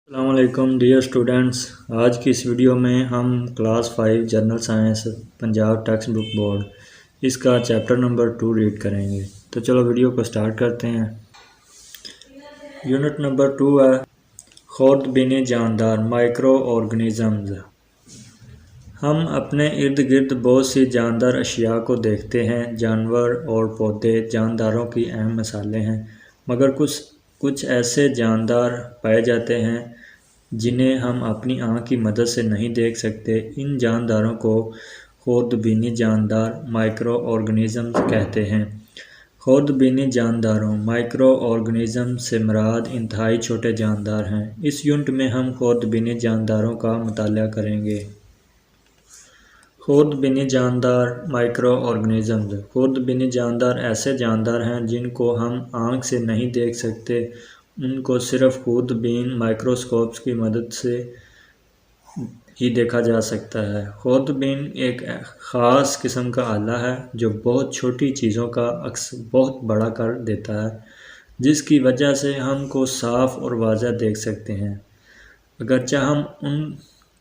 السلام علیکم dear students, آج کی اس ویڈیو میں ہم class 5 general science Punjab text book board اس کا چیپٹر نمبر 2 ریڈ کریں گے۔ تو چلو ویڈیو کو سٹارٹ کرتے ہیں۔ یونٹ نمبر 2 ہے خوردبینی جاندار مائکرو آرگنزمز۔ ہم اپنے ارد گرد بہت سی جاندار اشیاء کو دیکھتے ہیں۔ جانور اور پودے جانداروں کی اہم مثالیں ہیں، مگر کچھ ایسے جاندار پائے جاتے ہیں جنہیں ہم اپنی آنکھ کی مدد سے نہیں دیکھ سکتے۔ ان جانداروں کو خوردبینی جاندار مائکرو آرگنزمز کہتے ہیں۔ خوردبینی جانداروں مائکرو آرگنزمز سے مراد انتہائی چھوٹے جاندار ہیں۔ اس یونٹ میں ہم خوردبینی جانداروں کا مطالعہ کریں گے۔ خوردبینی جاندار مائکرو آرگنزمز۔ خوردبینی جاندار ایسے جاندار ہیں جن کو ہم آنکھ سے نہیں دیکھ سکتے، ان کو صرف خوردبین مائکروسکوپس کی مدد سے ہی دیکھا جا سکتا ہے۔ خوردبین ایک خاص قسم کا آلہ ہے جو بہت چھوٹی چیزوں کا عکس بہت بڑا کر دیتا ہے، جس کی وجہ سے ہم کو صاف اور واضح دیکھ سکتے ہیں۔ اگرچہ ہم ان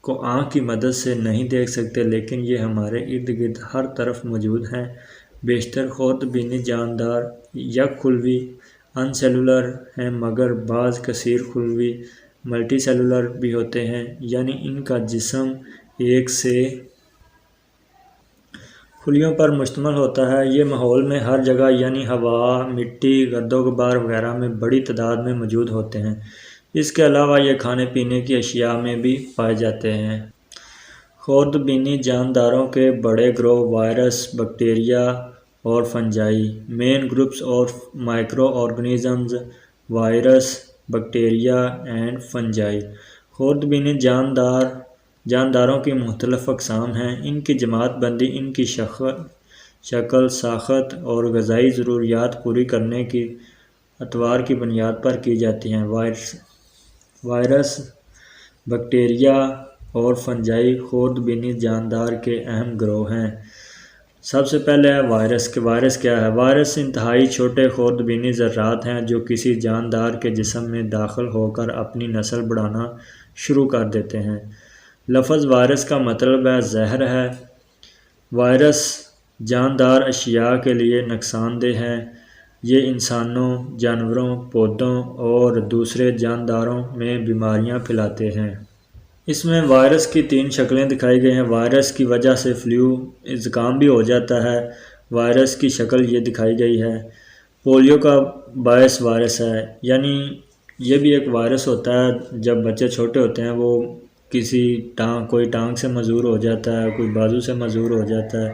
کو آنکھ کی مدد سے نہیں دیکھ سکتے، لیکن یہ ہمارے ارد گرد ہر طرف موجود ہیں۔ بیشتر خوردبینی جاندار یک خلوی ان سیلولر ہیں، مگر بعض کثیر خلوی ملٹی سیلولر بھی ہوتے ہیں، یعنی ان کا جسم ایک سے خلیوں پر مشتمل ہوتا ہے۔ یہ ماحول میں ہر جگہ یعنی ہوا، مٹی، گرد و غبار وغیرہ میں بڑی تعداد میں موجود ہوتے ہیں۔ اس کے علاوہ یہ کھانے پینے کی اشیاء میں بھی پائے جاتے ہیں۔ خوردبینی جانداروں کے بڑے گروہ وائرس، بیکٹیریا اور fungi. Main groups of micro organisms: virus, bacteria and fungi. خوردبینی جانداروں کی مختلف اقسام ہیں۔ ان کی جماعت بندی ان کی شکل، ساخت اور غذائی ضروریات پوری کرنے کی اطوار کی بنیاد پر کی جاتی ہے۔ وائرس، بیکٹیریا اور فنجائی خوردبینی جاندار کے اہم گروہ ہیں۔ سب سے پہلے ہے وائرس۔ وائرس کیا ہے؟ وائرس انتہائی چھوٹے خوردبینی ذرات ہیں جو کسی جاندار کے جسم میں داخل ہو کر اپنی نسل بڑھانا شروع کر دیتے ہیں۔ لفظ وائرس کا مطلب ہے زہر ہے۔ وائرس جاندار اشیاء کے لیے نقصان دہ ہیں۔ یہ انسانوں، جانوروں، پودوں اور دوسرے جانداروں میں بیماریاں پھیلاتے ہیں۔ اس میں وائرس کی 3 شکلیں دکھائی گئی ہیں۔ وائرس کی وجہ سے فلو، زکام بھی ہو جاتا ہے۔ وائرس کی شکل یہ دکھائی گئی ہے۔ پولیو کا باعث وائرس ہے، یعنی یہ بھی ایک وائرس ہوتا ہے۔ جب بچے چھوٹے ہوتے ہیں وہ کوئی ٹانگ سے معذور ہو جاتا ہے، کوئی بازو سے معذور ہو جاتا ہے،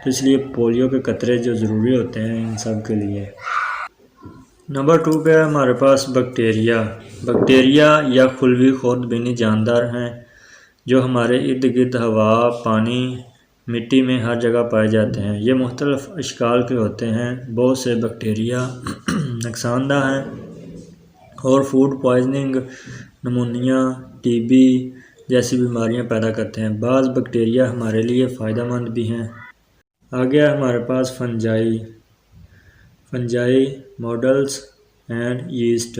تو اس لیے پولیو کے قطرے جو ضروری ہوتے ہیں ان سب کے لیے۔ نمبر 2 پہ ہمارے پاس بیکٹیریا۔ بیکٹیریا یا خلوی خوردبینی جاندار ہیں جو ہمارے ارد گرد ہوا، پانی، مٹی میں ہر جگہ پائے جاتے ہیں۔ یہ مختلف اشکال کے ہوتے ہیں۔ بہت سے بیکٹیریا نقصان دہ ہیں اور food poisoning, pneumonia, T B جیسی بیماریاں پیدا کرتے ہیں۔ بعض بیکٹیریا ہمارے لیے فائدہ مند بھی ہیں۔ آگے ہمارے پاس فنجائی ماڈلز اینڈ یسٹ۔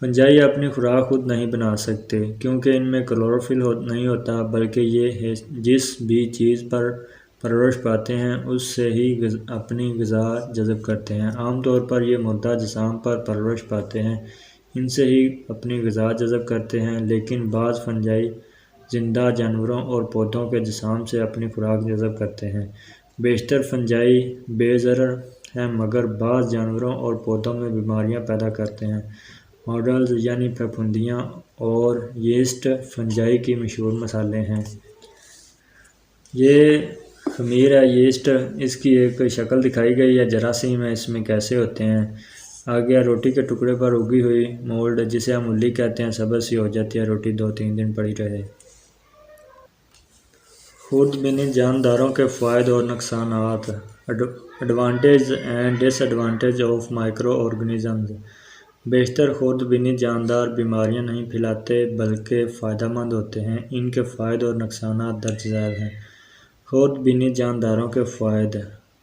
فنجائی اپنی خوراک خود نہیں بنا سکتے کیونکہ ان میں کلوروفل نہیں ہوتا، بلکہ یہ جس بھی چیز پر پرورش پاتے ہیں اس سے ہی اپنی غذا جذب کرتے ہیں۔ عام طور پر یہ مردہ اجسام پر پرورش پاتے ہیں، ان سے ہی اپنی غذا جذب کرتے ہیں، لیکن بعض فنجائی زندہ جانوروں اور پودوں کے اجسام سے اپنی خوراک جذب کرتے ہیں۔ بیشتر فنجائی بے ضرر ہیں، مگر بعض جانوروں اور پودوں میں بیماریاں پیدا کرتے ہیں۔ ماڈلز یعنی پھپھوندیاں اور یسٹ فنجائی کی مشہور مثالیں ہیں۔ یہ خمیر ہے یسٹ، اس کی ایک شکل دکھائی گئی ہے، جراثیم ہے اس میں کیسے ہوتے ہیں۔ آگے روٹی کے ٹکڑے پر اگی ہوئی مولڈ، جسے ہم ملی کہتے ہیں، سبز سی ہو جاتی ہے روٹی 2-3 دن پڑی رہے۔ خوردبینی جانداروں کے فوائد اور نقصانات۔ Advantage and disadvantage of micro organisms. بیشتر خوردبینی جاندار بیماریاں نہیں پھیلاتے بلکہ فائدہ مند ہوتے ہیں۔ ان کے فوائد اور نقصانات درج ذیل ہیں۔ خوردبینی جانداروں کے فوائد۔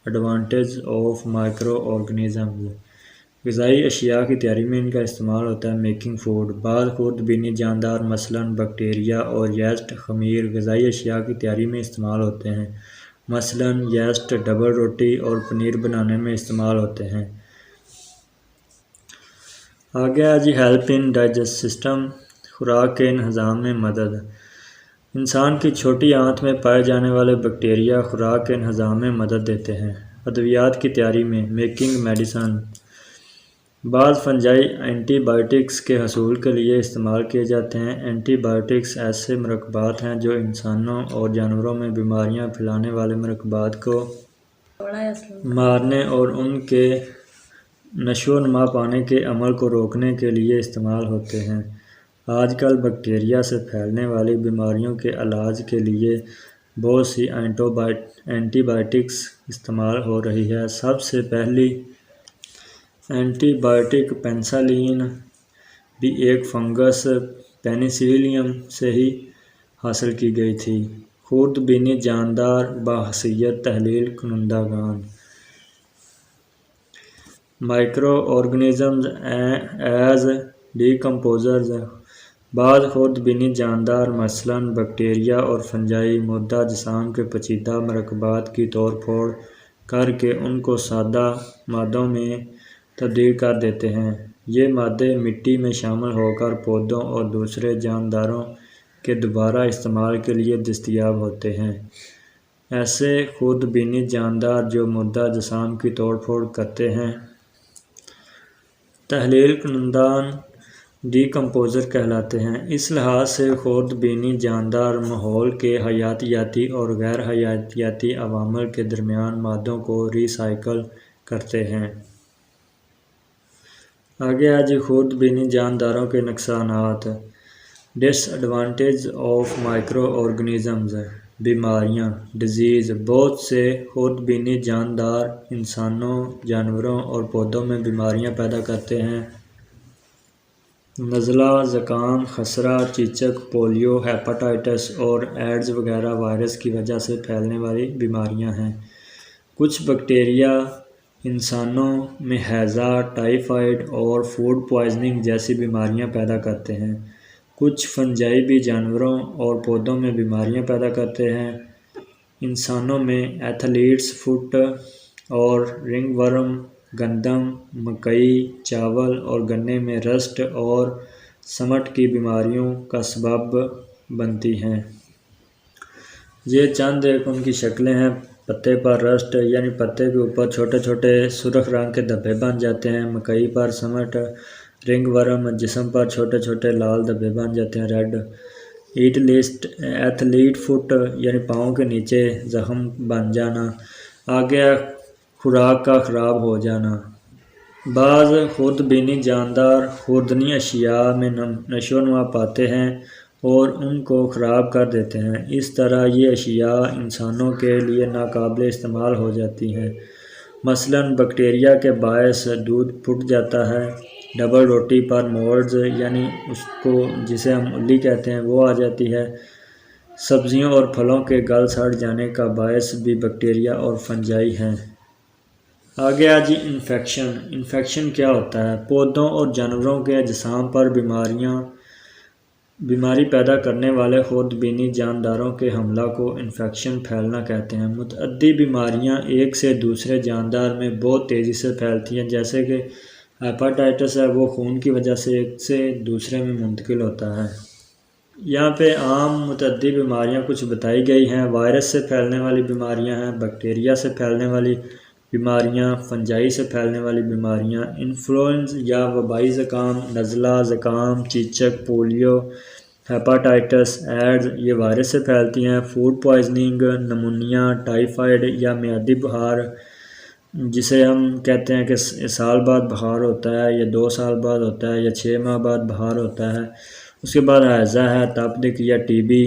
Advantage of micro organisms. غذائی اشیاء کی تیاری میں ان کا استعمال ہوتا ہے۔ میکنگ فوڈ، بعض خرد بینی جاندار مثلاً بیکٹیریا اور یسٹ خمیر غذائی اشیاء کی تیاری میں استعمال ہوتے ہیں، مثلاً یسٹ ڈبل روٹی اور پنیر بنانے میں استعمال ہوتے ہیں۔ آگے جی ہیلپ ان ڈائجسٹ سسٹم، خوراک کے انہضام میں مدد۔ انسان کی چھوٹی آنت میں پائے جانے والے بیکٹیریا خوراک کے انہضام میں مدد دیتے ہیں۔ ادویات کی تیاری میں، میکنگ میڈیسن، بعض فنجائی اینٹی بائیوٹکس کے حصول کے لیے استعمال کیے جاتے ہیں۔ اینٹی بائیوٹکس ایسے مرکبات ہیں جو انسانوں اور جانوروں میں بیماریاں پھیلانے والے مرکبات کو مارنے اور ان کے نشو و نما پانے کے عمل کو روکنے کے لیے استعمال ہوتے ہیں۔ آج کل بیکٹیریا سے پھیلنے والی بیماریوں کے علاج کے لیے بہت سی اینٹی بائیوٹکس استعمال ہو رہی ہے۔ سب سے پہلی اینٹی بائیوٹک پینسلین بھی ایک فنگس پینیسیلیم سے ہی حاصل کی گئی تھی۔ خرد بینی جاندار بحیثیت تحلیل کنندگان، مائکرو آرگنزمز ایز ڈیکمپوزرز، بعض خرد بینی جاندار مثلاً بیکٹیریا اور فنجائی مردہ اجسام کے پیچیدہ مرکبات کی توڑ پھوڑ کر کے ان کو سادہ مادوں میں تبدیل کر دیتے ہیں۔ یہ مادے مٹی میں شامل ہو کر پودوں اور دوسرے جانداروں کے دوبارہ استعمال کے لیے دستیاب ہوتے ہیں۔ ایسے خرد بینی جاندار جو مردہ اجسام کی توڑ پھوڑ کرتے ہیں تحلیل کنندگان ڈیکمپوزر کہلاتے ہیں۔ اس لحاظ سے خرد بینی جاندار ماحول کے حیاتیاتی اور غیر حیاتیاتی عوامل کے درمیان مادوں کو ری سائیکل کرتے ہیں۔ آگے جی خرد بینی جانداروں کے نقصانات۔ ڈس ایڈوانٹیج آف مائکرو آرگنزمز، بیماریاں، ڈیزیز۔ بہت سے خرد بینی جاندار انسانوں، جانوروں اور پودوں میں بیماریاں پیدا کرتے ہیں۔ نزلہ، زکام، خسرہ، چیچک، پولیو، ہیپاٹائٹس اور ایڈز وغیرہ وائرس کی وجہ سے پھیلنے والی بیماریاں ہیں۔ کچھ بیکٹیریا انسانوں میں ہیضہ، ٹائیفائڈ اور فوڈ پوائزننگ جیسی بیماریاں پیدا کرتے ہیں۔ کچھ فنجائی بھی جانوروں اور پودوں میں بیماریاں پیدا کرتے ہیں۔ انسانوں میں ایتھلیٹس فٹ اور رنگ ورم، گندم، مکئی، چاول اور گنے میں رسٹ اور سمٹ کی بیماریوں کا سبب بنتی ہیں۔ یہ چند ایک ان کی شکلیں ہیں۔ پتے پر رسٹ یعنی پتے کے اوپر چھوٹے چھوٹے سرخ رنگ کے دھبے بن جاتے ہیں۔ مکئی پر سمٹ، رنگ ورم، جسم پر چھوٹے چھوٹے لال دھبے بن جاتے ہیں ریڈ۔ ایتھلیٹ فٹ یعنی پاؤں کے نیچے زخم بن جانا۔ آگے خوراک کا خراب ہو جانا۔ بعض خرد بینی جاندار خوردنی اشیاء میں نشو و نما پاتے ہیں اور ان کو خراب کر دیتے ہیں۔ اس طرح یہ اشیاء انسانوں کے لیے ناقابل استعمال ہو جاتی ہیں۔ مثلاً بیکٹیریا کے باعث دودھ پھٹ جاتا ہے۔ ڈبل روٹی پر مولڈز یعنی اس کو جسے ہم اللی کہتے ہیں وہ آ جاتی ہے۔ سبزیوں اور پھلوں کے گل سڑ جانے کا باعث بھی بیکٹیریا اور فنجائی ہیں۔ آگے جی انفیکشن۔ انفیکشن کیا ہوتا ہے؟ پودوں اور جانوروں کے اجسام پر بیماری پیدا کرنے والے خرد بینی جانداروں کے حملہ کو انفیکشن پھیلنا کہتے ہیں۔ متعدی بیماریاں ایک سے دوسرے جاندار میں بہت تیزی سے پھیلتی ہیں، جیسے کہ ہیپاٹائٹس ہے، وہ خون کی وجہ سے ایک سے دوسرے میں منتقل ہوتا ہے۔ یہاں پہ عام متعدی بیماریاں کچھ بتائی گئی ہیں۔ وائرس سے پھیلنے والی بیماریاں ہیں، بیکٹیریا سے پھیلنے والی بیماریاں، فنجائی سے پھیلنے والی بیماریاں، انفلوئنزا یا وبائی زکام، نزلہ، زکام، چیچک، پولیو، ہیپاٹائٹس، ایڈز یہ وائرس سے پھیلتی ہیں۔ فوڈ پوائزننگ، نمونیا، ٹائیفائڈ یا معدی بخار جسے ہم کہتے ہیں کہ سال بعد بخار ہوتا ہے یا 2 سال بعد ہوتا ہے یا 6 ماہ بعد بخار ہوتا ہے۔ اس کے بعد ہیضہ ہے، تپ یا ٹی بی۔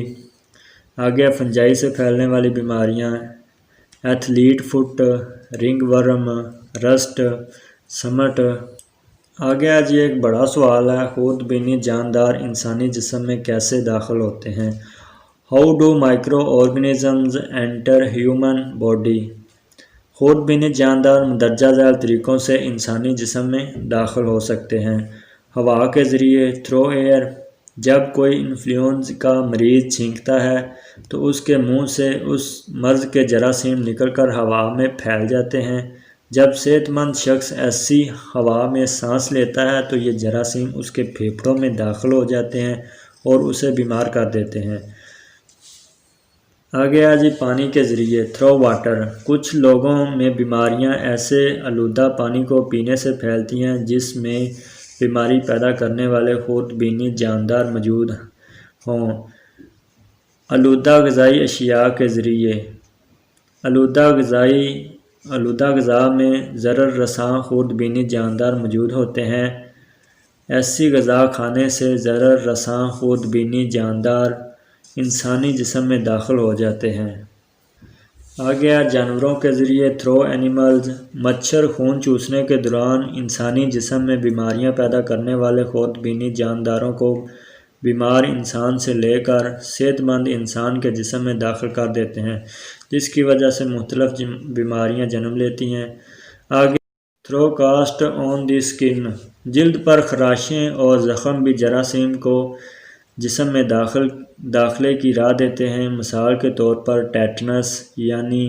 آگے فنجائی سے پھیلنے والی بیماریاں، ایتھلیٹ فٹ، رنگ ورم، رسٹ، سمٹ۔ آگے جی ایک بڑا سوال ہے، خرد بینی جاندار انسانی جسم میں کیسے داخل ہوتے ہیں؟ How do microorganisms enter human body? خود بین جاندار مندرجہ ذیل طریقوں سے انسانی جسم میں داخل ہو سکتے ہیں۔ ہوا کے ذریعے تھرو ایئر، جب کوئی انفلوئنزا کا مریض چھینکتا ہے تو اس کے منہ سے اس مرض کے جراثیم نکل کر ہوا میں پھیل جاتے ہیں۔ جب صحت مند شخص ایسی ہوا میں سانس لیتا ہے تو یہ جراثیم اس کے پھیپھڑوں میں داخل ہو جاتے ہیں اور اسے بیمار کر دیتے ہیں۔ آگے جی پانی کے ذریعے تھرو واٹر، کچھ لوگوں میں بیماریاں ایسے آلودہ پانی کو پینے سے پھیلتی ہیں جس میں بیماری پیدا کرنے والے خود بینی جاندار موجود ہوں۔ آلودہ غذائی اشیاء کے ذریعے، آلودہ غذا میں ضرر رساں خود بینی جاندار موجود ہوتے ہیں۔ ایسی غذا کھانے سے ضرر رساں خود بینی جاندار انسانی جسم میں داخل ہو جاتے ہیں۔ آگے جانوروں کے ذریعے تھرو اینیملز، مچھر خون چوسنے کے دوران انسانی جسم میں بیماریاں پیدا کرنے والے خود بینی جانداروں کو بیمار انسان سے لے کر صحت مند انسان کے جسم میں داخل کر دیتے ہیں، جس کی وجہ سے مختلف بیماریاں جنم لیتی ہیں۔ آگے تھرو کاسٹ آن دی اسکن، جلد پر خراشیں اور زخم بھی جراثیم کو جسم میں داخلے کی راہ دیتے ہیں۔ مثال کے طور پر ٹیٹنس یعنی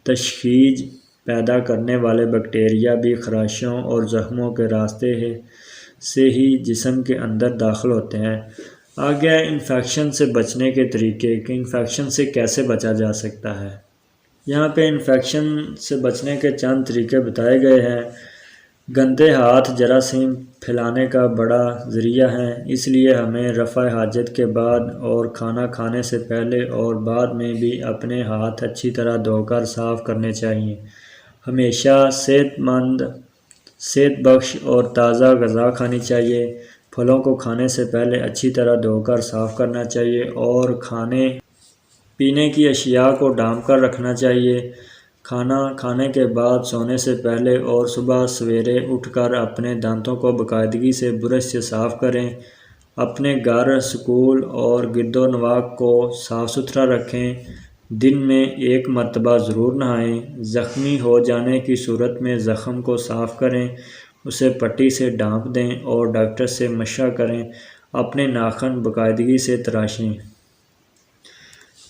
تشخیص پیدا کرنے والے بیکٹیریا بھی خراشوں اور زخموں کے راستے سے ہی جسم کے اندر داخل ہوتے ہیں۔ آگے انفیکشن سے بچنے کے طریقے کہ انفیکشن سے کیسے بچا جا سکتا ہے۔ یہاں پہ انفیکشن سے بچنے کے چند طریقے بتائے گئے ہیں۔ گندے ہاتھ جراثیم پھیلانے کا بڑا ذریعہ ہیں، اس لیے ہمیں رفع حاجت کے بعد اور کھانا کھانے سے پہلے اور بعد میں بھی اپنے ہاتھ اچھی طرح دھو کر صاف کرنے چاہیے۔ ہمیشہ صحت بخش اور تازہ غذا کھانی چاہیے۔ پھلوں کو کھانے سے پہلے اچھی طرح دھو کر صاف کرنا چاہیے اور کھانے پینے کی اشیاء کو ڈھانپ کر رکھنا چاہیے۔ کھانا کھانے کے بعد سونے سے پہلے اور صبح سویرے اٹھ کر اپنے دانتوں کو باقاعدگی سے برش سے صاف کریں۔ اپنے گھر، سکول اور گرد و نواح کو صاف ستھرا رکھیں۔ دن میں 1 مرتبہ ضرور نہائیں۔ زخمی ہو جانے کی صورت میں زخم کو صاف کریں، اسے پٹی سے ڈھانپ دیں اور ڈاکٹر سے مشورہ کریں۔ اپنے ناخن باقاعدگی سے تراشیں۔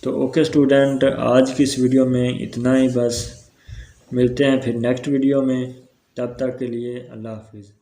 تو اوکے اسٹوڈنٹ، آج کی اس ویڈیو میں اتنا ہی بس۔ ملتے ہیں پھر نیکسٹ ویڈیو میں، تب تک کے لیے اللہ حافظ۔